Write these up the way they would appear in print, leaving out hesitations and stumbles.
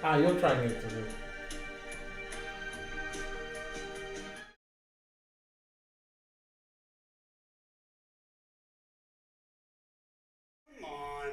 You'll try it today. Come on.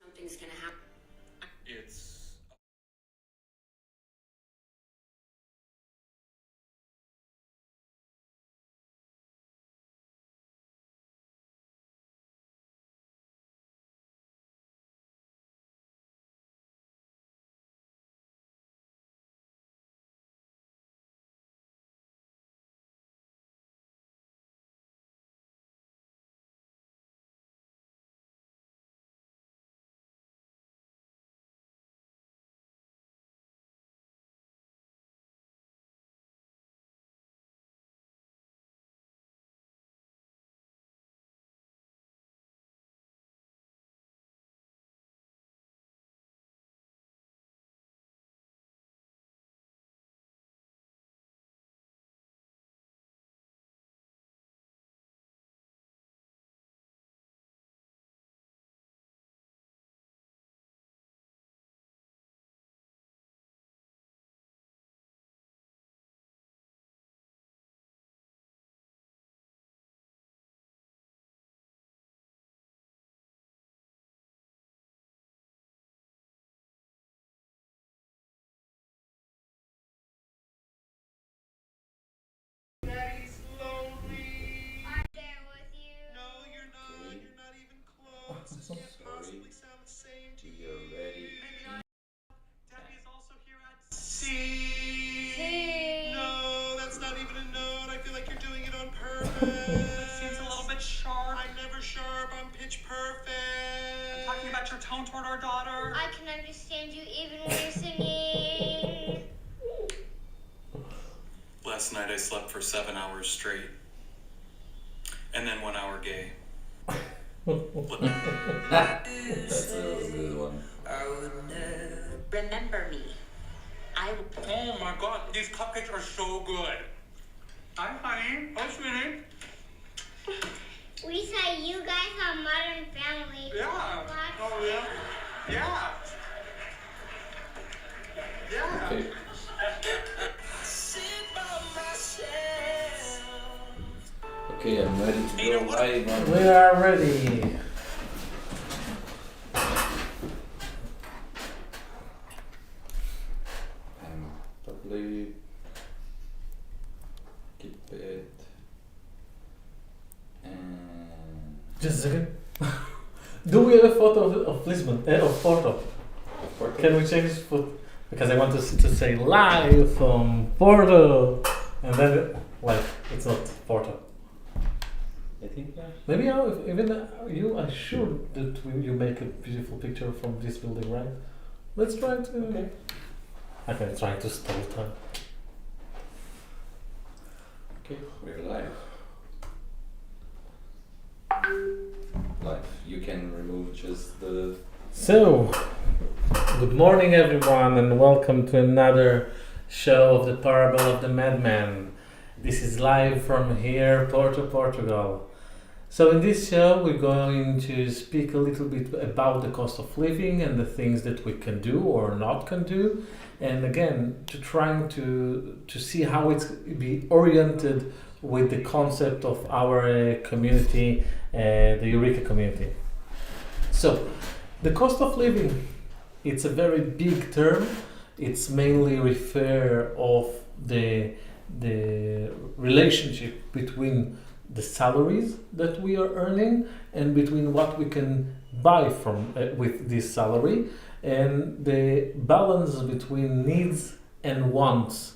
Something's gonna happen. It's count toward our daughter? I can understand you even when you're singing. Last night I slept for 7 hours straight. And then 1 hour gay. That's a good one. Remember me. Oh my god, these cupcakes are so good. Hi, honey. Oh, sweetie. We say you guys are Modern Family. Yeah. Watch Oh, yeah. Yeah. Yeah. Okay. Okay, I'm ready to go live on. We are ready. And probably keep it. And Just a second. Do we have a photo of Lisbon? Of Porto? Can we change foot? Because I want to say live from Porto, and then like it's not Porto. I think yeah. Maybe even you are sure that you make a beautiful picture from this building, right? Let's try to. Okay. Okay, trying to stall time. Okay, we're live. Live. You can remove just the. So, good morning everyone and welcome to another show of the Parable of the Madman. This is live from here, Porto, Portugal. So in this show we're going to speak a little bit about the cost of living and the things that we can do or not can do. And again, to trying to see how it's be oriented with the concept of our community, the Eureka community. So, the cost of living, it's a very big term. It's mainly refer of the relationship between the salaries that we are earning and between what we can buy from with this salary, and the balance between needs and wants,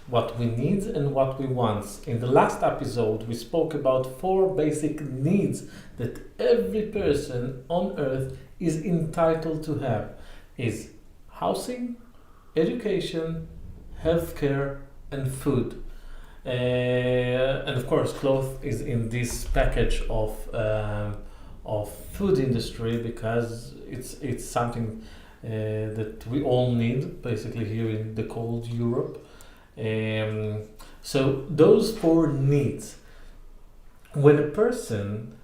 what we need and what we want. In the last episode we spoke about 4 basic needs that every person on earth is entitled to have: is housing, education, healthcare, and food. And of course, clothes is in this package of food industry because it's something that we all need basically here in the cold Europe. So those 4 needs. When a person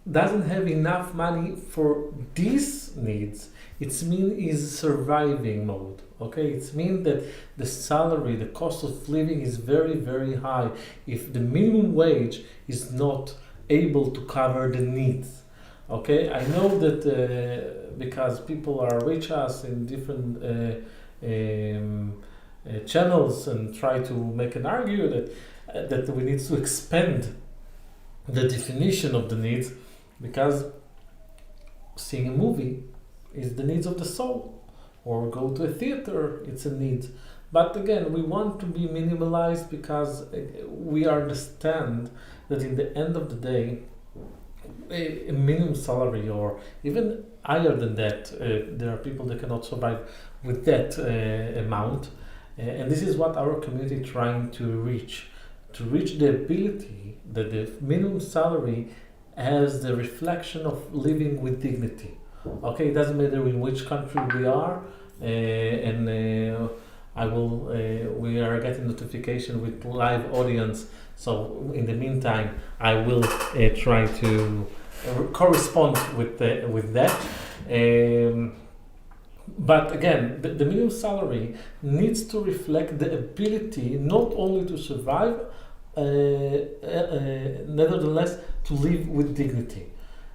doesn't have enough money for these needs, it's mean is surviving mode. Okay, it's mean that the salary, the cost of living is very, very high if the minimum wage is not able to cover the needs. Okay, I know that because people are reach us in different channels and try to make an argue that we need to expand the definition of the needs, because seeing a movie is the needs of the soul, or go to a theater, it's a need. But again, we want to be minimalized because we understand that in the end of the day, a minimum salary or even higher than that, there are people that cannot survive with that amount. And this is what our community is trying to reach the ability that the minimum salary has the reflection of living with dignity. Okay, it doesn't matter in which country we are, we are getting notification with live audience. So in the meantime, I will try to correspond with that. But again, the minimum salary needs to reflect the ability not only to survive, nevertheless to live with dignity.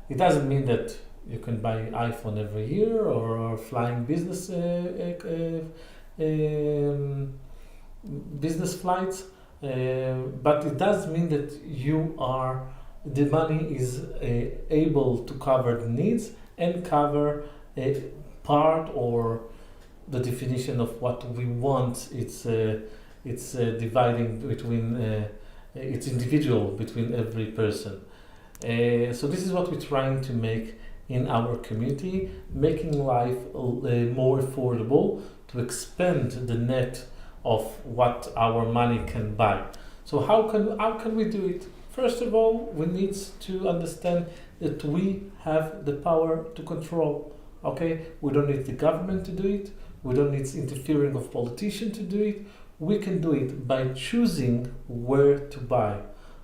It doesn't mean that you can buy iPhone every year or flying business flights, but it does mean that the money is able to cover the needs and cover a part or the definition of what we want. It's dividing between it's individual between every person. So this is what we're trying to make in our community, making life more affordable, to expand the net of what our money can buy. So how can we do it? First of all, we need to understand that we have the power to control. Okay, we don't need the government to do it. We don't need interfering of politicians to do it. We can do it by choosing where to buy.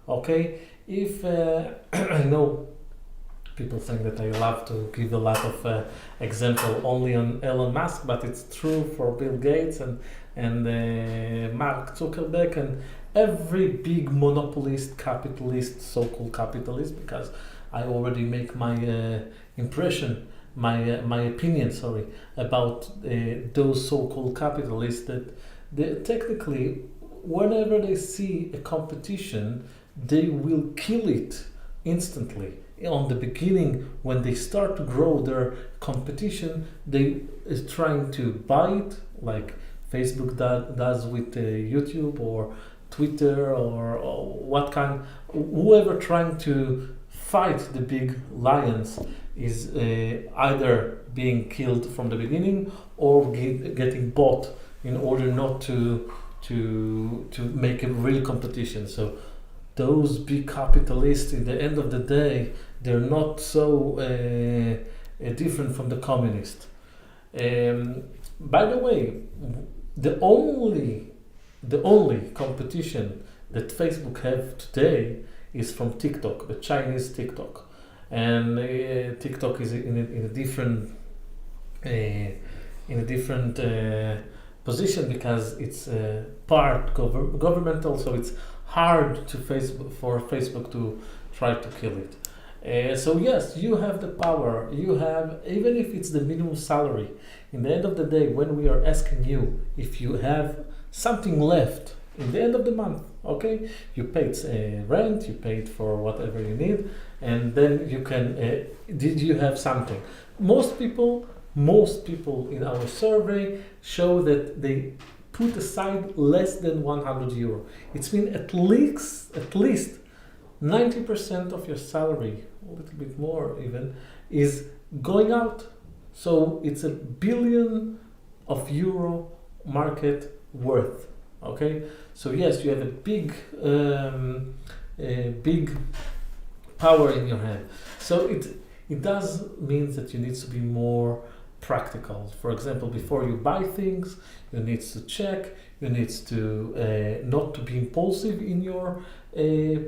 Okay, if I know people think that I love to give a lot of example only on Elon Musk, but it's true for Bill Gates and Mark Zuckerberg and every big monopolist, capitalist, so-called capitalist, because I already make my impression, my opinion, sorry, about those so-called capitalists that they technically, whenever they see a competition, they will kill it instantly. On the beginning, when they start to grow their competition, they is trying to buy it, like Facebook does with YouTube or Twitter or what kind. Whoever trying to fight the big lions is either being killed from the beginning or getting bought in order not to make a real competition. So those big capitalists, in the end of the day, they're not so different from the communists. By the way, the only competition that Facebook have today is from TikTok, the Chinese TikTok, and TikTok is in a different position because it's part governmental, so it's hard for Facebook to try to kill it. So yes, you have the power. You have, even if it's the minimum salary. In the end of the day, when we are asking you if you have something left in the end of the month, okay, you paid rent, you paid for whatever you need, and then you can. Did you have something? Most people in our survey show that they put aside less than 100 euro. It's mean at least 90% of your salary, a little bit more even, is going out. So it's $1 billion market worth. Okay, so yes, you have a big power in your hand. So it does mean that you need to be more practical. For example, before you buy things, you need to check. You need to not to be impulsive in your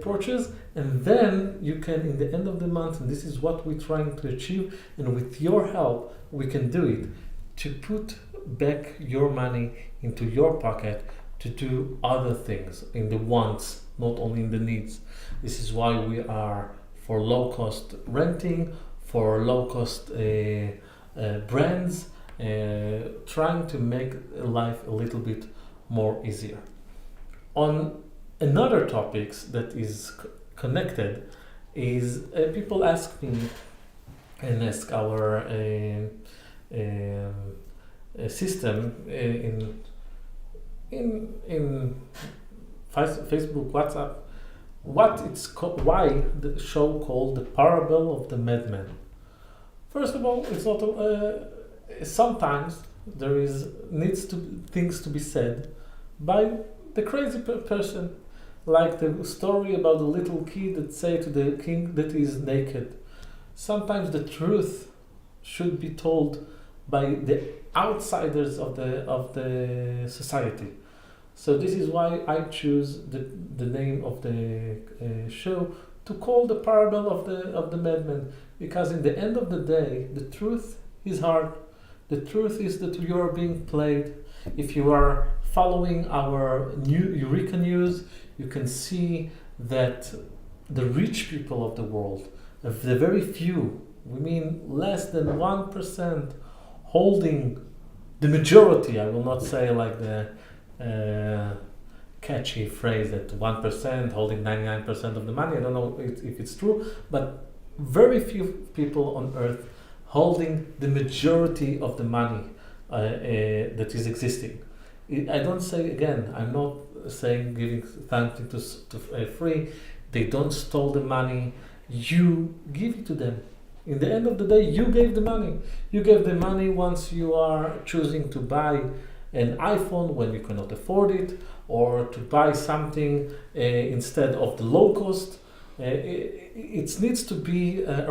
purchase, and then you can, in the end of the month, and this is what we're trying to achieve, and with your help, we can do it, to put back your money into your pocket to do other things, in the wants, not only in the needs. This is why we are for low cost renting, for low cost brands, trying to make life a little bit more easier. On another topics that is connected is people ask me and ask our system in Facebook, WhatsApp, why the show called The Parable of the Madman. First of all, it's not sometimes there needs things to be said by the crazy person, like the story about the little kid that say to the king that he is naked. Sometimes the truth should be told by the outsiders of the society. So this is why I choose the name of the show to call The Parable of the Madman, because in the end of the day, the truth is hard. The truth is that you are being played. If you are following our new Eureka News, you can see that the rich people of the world, of the very few, we mean less than 1%, holding the majority. I will not say like the catchy phrase that 1% holding 99% of the money. I don't know if it's true, but very few people on earth holding the majority of the money that is existing. I don't say, again, I'm not saying giving something to free. They don't stole the money. You give it to them. In the end of the day, you gave the money. You gave the money once you are choosing to buy an iPhone when you cannot afford it, or to buy something instead of the low cost. It needs to be a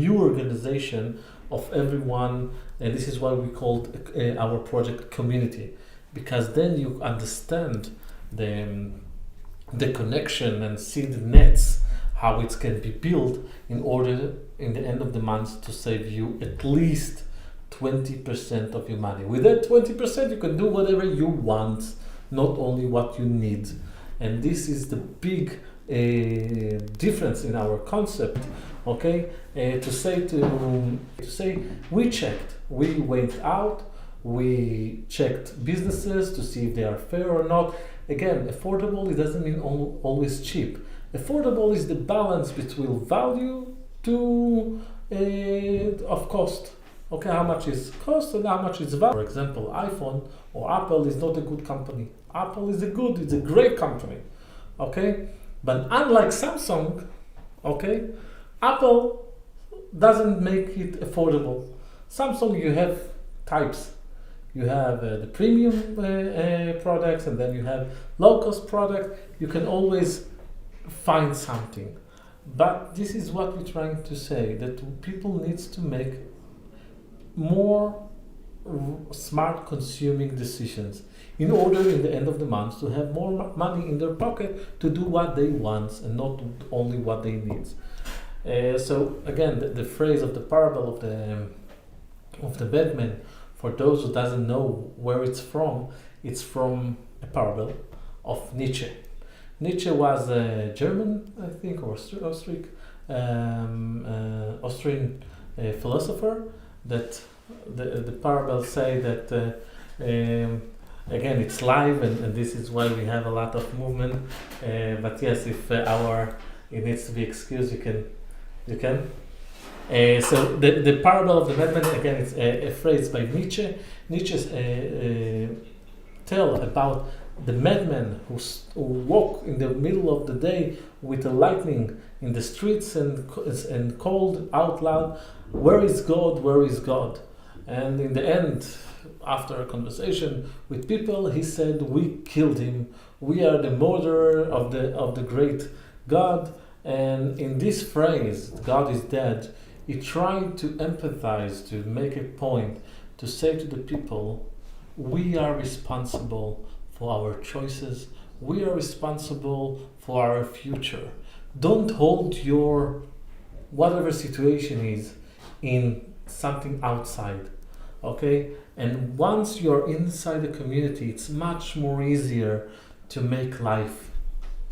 new organization of everyone, and this is why we called our project community, because then you understand the connection and see the nets, how it can be built in order in the end of the month to save you at least 20% of your money. With that 20% you can do whatever you want, not only what you need. And this is the big difference in our concept. Okay, to say we checked, we went out, we checked businesses to see if they are fair or not. Again, affordable, it doesn't mean always cheap. Affordable is the balance between value to of cost. Okay, how much is cost and how much is value. For example, iPhone or Apple is not a good company. Apple is it's a great company. Okay, but unlike Samsung, okay, Apple doesn't make it affordable. Samsung, you have types. You have the premium products, and then you have low-cost product. You can always find something. But this is what we're trying to say, that people needs to make more smart consuming decisions in order in the end of the month to have more money in their pocket to do what they want and not only what they need. So again, the phrase of the parable of the madman, for those who doesn't know where it's from a parable of Nietzsche. Nietzsche was a German, I think, or Austrian philosopher. That the parable say that again it's live, and this is why we have a lot of movement. But yes, if it needs to be excused, you can. So the parable of the madman, again, it's a phrase by Nietzsche. Nietzsche tell about the madman who walk in the middle of the day with the lightning in the streets and called out loud, "Where is God? Where is God?" And in the end, after a conversation with people, he said, "We killed him. We are the murderer of the great God." And in this phrase, "God is dead," he tried to empathize, to make a point, to say to the people, we are responsible for our choices. We are responsible for our future. Don't hold your whatever situation is in something outside. Okay? And once you're inside the community, it's much more easier to make life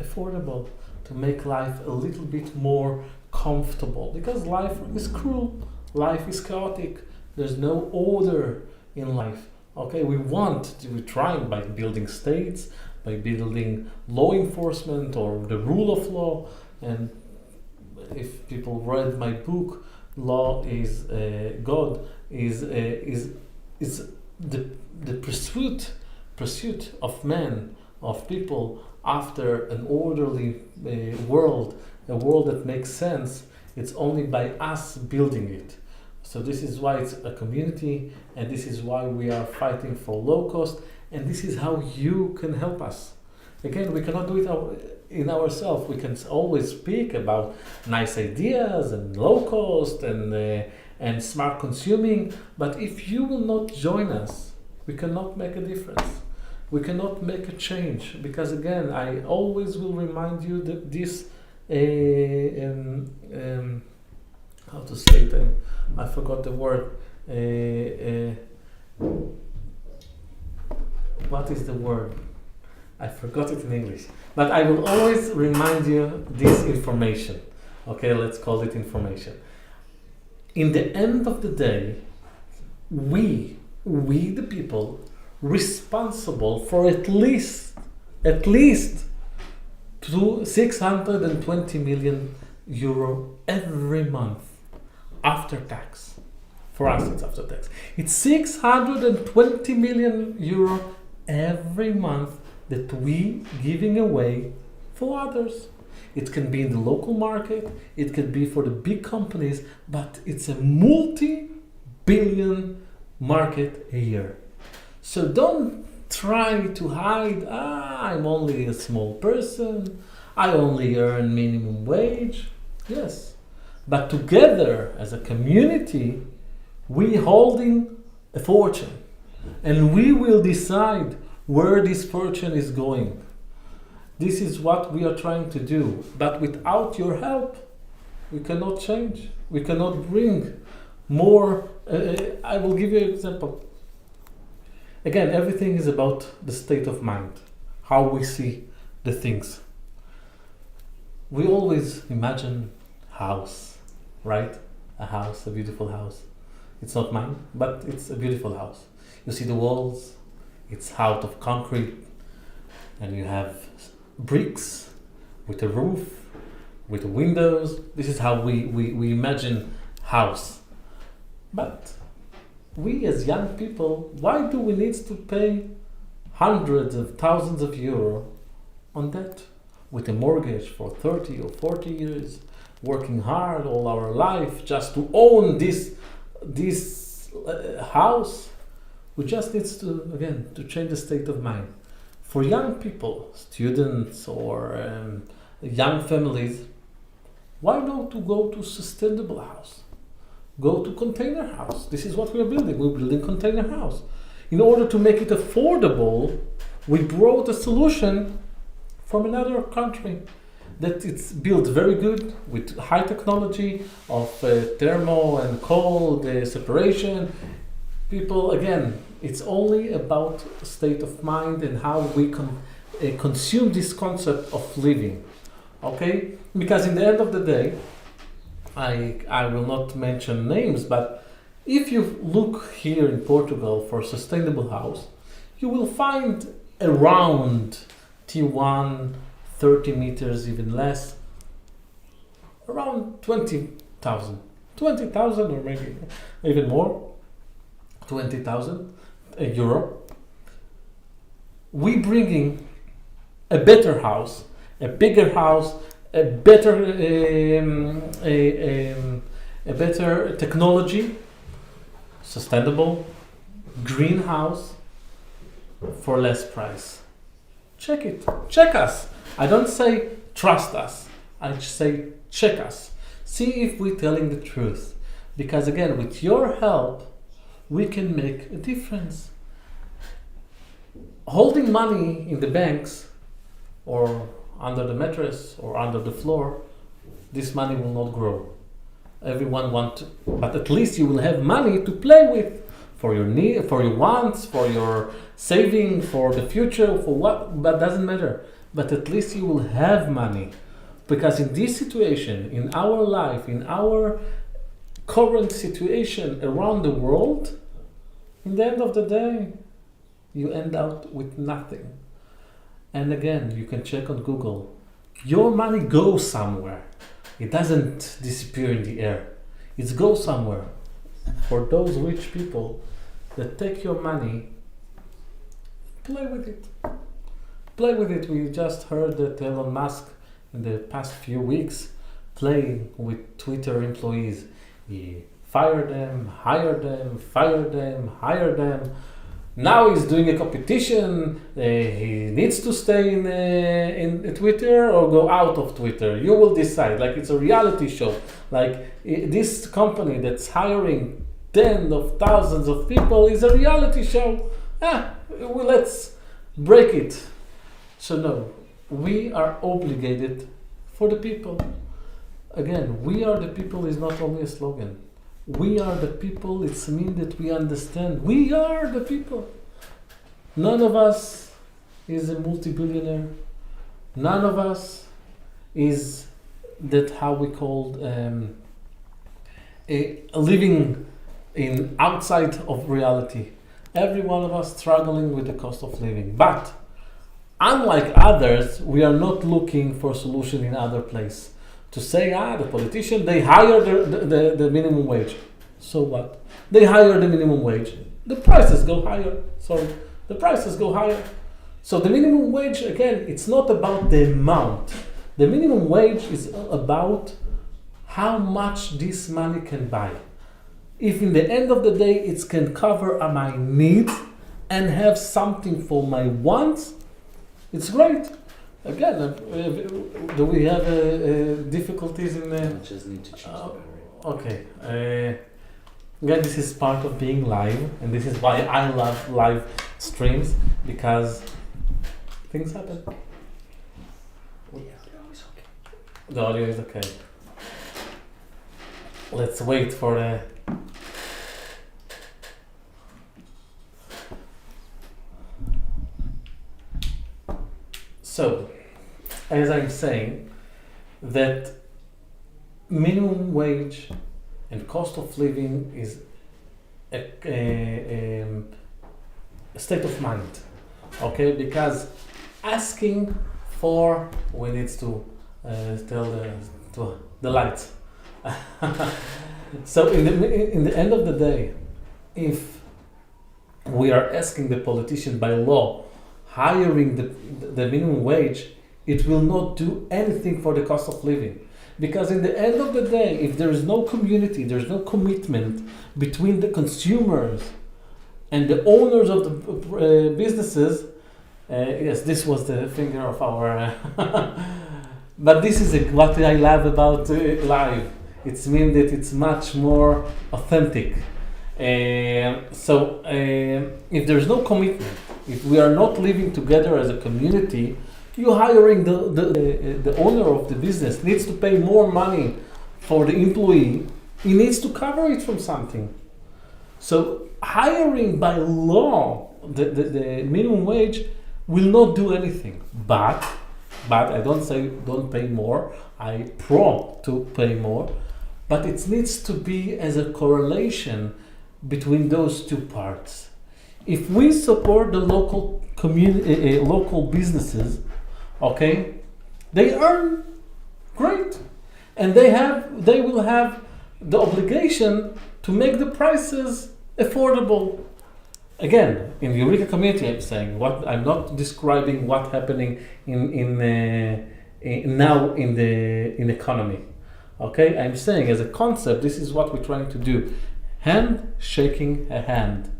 affordable, to make life a little bit more comfortable, because life is cruel, life is chaotic, there's no order in life. Okay, we're trying by building states, by building law enforcement or the rule of law. And if people read my book, law is God is the pursuit of man, of people after an orderly world, a world that makes sense. It's only by us building it. So this is why it's a community, and this is why we are fighting for low cost, and this is how you can help us. Again, we cannot do it in ourselves. We can always speak about nice ideas and low cost and smart consuming, but if you will not join us, we cannot make a difference. We cannot make a change, because again, I always will remind you that this how to say it? I forgot the word. What is the word? I forgot it in English. But I will always remind you this information. Okay, let's call it information. In the end of the day, we the people, responsible for at least to 620 million euro every month after tax. For us, it's after tax. It's 620 million euro every month that we giving away for others. It can be in the local market, it could be for the big companies, but it's a multi-billion market a year. So don't try to hide, I'm only a small person, I only earn minimum wage. Yes, but together as a community, we holding a fortune, and we will decide where this fortune is going. This is what we are trying to do, but without your help, we cannot change. We cannot bring more. I will give you an example. Again, everything is about the state of mind, how we see the things. We always imagine house, right? A house, a beautiful house. It's not mine, but it's a beautiful house. You see the walls, it's out of concrete, and you have bricks with a roof, with windows. This is how we imagine house. But we as young people, why do we need to pay hundreds of thousands of euro on that? With a mortgage for 30 or 40 years, working hard all our life just to own this house. We just need to change the state of mind. For young people, students or young families, why not to go to sustainable house? Go to container house. This is what we are building. We're building container house. In order to make it affordable, we brought a solution from another country that it's built very good with high technology of thermal and cold separation. People, again, it's only about state of mind and how we consume this concept of living, okay? Because in the end of the day, I will not mention names, but if you look here in Portugal for a sustainable house, you will find around T1, 30 meters, even less, around 20,000 or maybe even more, 20,000 euro. We bringing a better house, a bigger house, a better technology, sustainable, greenhouse for less price. Check it. Check us. I don't say trust us. I say check us. See if we're telling the truth. Because again, with your help, we can make a difference. Holding money in the banks or under the mattress or under the floor, this money will not grow. Everyone wants, but at least you will have money to play with for your need, for your wants, for your saving, for the future, for what, but doesn't matter. But at least you will have money. Because in this situation, in our life, in our current situation around the world, in the end of the day, you end up with nothing. And again, you can check on Google. Your money goes somewhere. It doesn't disappear in the air. It goes somewhere. For those rich people that take your money, play with it. Play with it. We just heard that Elon Musk in the past few weeks playing with Twitter employees. He fired them, hired them, fired them, hired them. Now he's doing a competition. He needs to stay in Twitter or go out of Twitter. You will decide. Like it's a reality show. Like this company that's hiring tens of thousands of people is a reality show. Well, let's break it. So no, we are obligated for the people. Again, we are the people is not only a slogan. We are the people, it's mean that we understand. We are the people. None of us is a multi-billionaire. None of us is that how we called living in outside of reality. Every one of us struggling with the cost of living. But unlike others, we are not looking for a solution in other place. To say, the politician, they hire the minimum wage. So what? They hire the minimum wage. The prices go higher. The prices go higher. So the minimum wage, again, it's not about the amount. The minimum wage is about how much this money can buy. If in the end of the day it can cover my needs and have something for my wants, it's great. Again, do we have difficulties in I just need to change the battery. Okay. Again, this is part of being live, and this is why I love live streams, because things happen. The audio is okay. Let's wait for the. So, as I'm saying, that minimum wage and cost of living is a state of mind, okay? Because asking for, we need to tell the lights. So in the end of the day, if we are asking the politician by law hiring the minimum wage, it will not do anything for the cost of living. Because in the end of the day, if there is no community, there's no commitment between the consumers and the owners of the businesses. Yes, this was the finger of our. But this is what I love about live. It means that it's much more authentic. So if there's no commitment, if we are not living together as a community, you hiring the owner of the business needs to pay more money for the employee. He needs to cover it from something. So hiring by law the minimum wage will not do anything. But I don't say don't pay more. I pro to pay more. But it needs to be as a correlation between those two parts. If we support the local community, local businesses, okay, they earn great, and they will have the obligation to make the prices affordable. Again, in the Eureka community, I'm saying I'm not describing what's happening in now in the economy. Okay, I'm saying as a concept, this is what we're trying to do. Hand shaking a hand.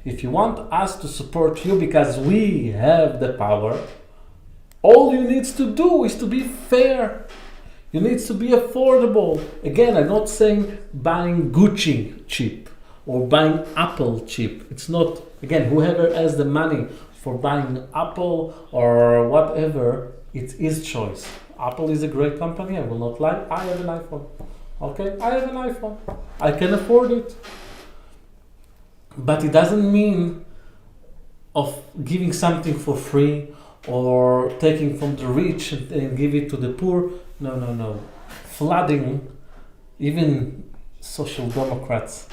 If you want us to support you because we have the power, all you need to do is to be fair. You need to be affordable. Again, I'm not saying buying Gucci cheap or buying Apple cheap. It's not, again, whoever has the money for buying Apple or whatever, it's his choice. Apple is a great company, I will not lie. I have an iPhone. Okay, I have an iPhone. I can afford it. But it doesn't mean of giving something for free or taking from the rich and give it to the poor. No. Flooding, even social democrats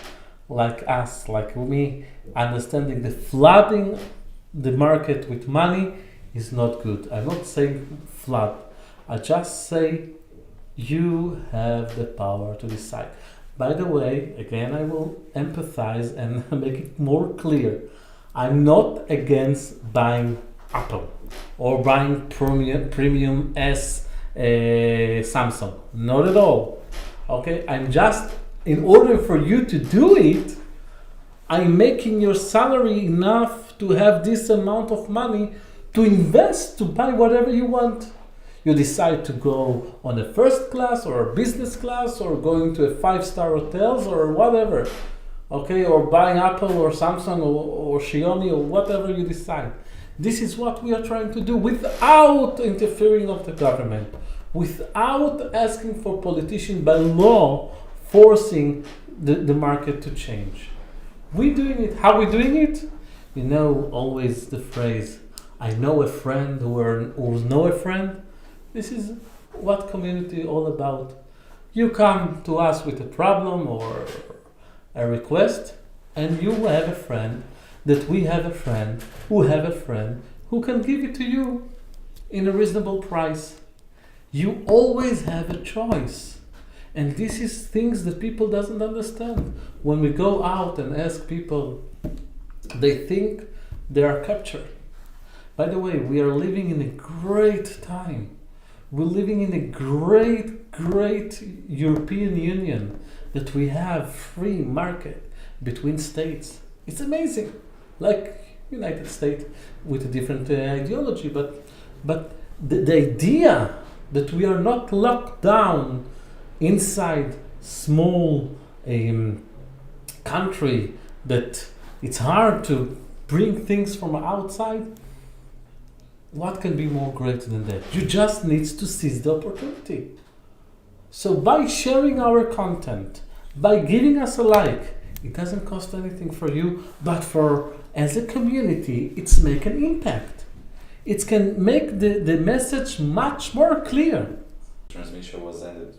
like us, like me, understanding the flooding the market with money is not good. I'm not saying flood. I just say you have the power to decide. By the way, again, I will empathize and make it more clear. I'm not against buying Apple or buying premium S Samsung. Not at all. Okay, I'm just, in order for you to do it, I'm making your salary enough to have this amount of money to invest to buy whatever you want. You decide to go on a first class or a business class or going to a 5-star hotels or whatever, okay, or buying Apple or Samsung or Xiaomi or whatever you decide. This is what we are trying to do without interfering of the government, without asking for politicians by law forcing the market to change. We doing it. How we doing it? You know always the phrase, I know a friend who know a friend. This is what community all about. You come to us with a problem or a request, and you have a friend that we have a friend who have a friend who can give it to you in a reasonable price. You always have a choice. And this is things that people doesn't understand. When we go out and ask people, they think they are captured. By the way, we are living in a great time We're living in a great European Union that we have free market between states. It's amazing, like United States with a different ideology, but the idea that we are not locked down inside small country, that it's hard to bring things from outside, what can be more great than that? You just need to seize the opportunity. So by sharing our content, by giving us a like, it doesn't cost anything for you, but for as a community, it's make an impact. It can make the message much more clear. Transmission was ended.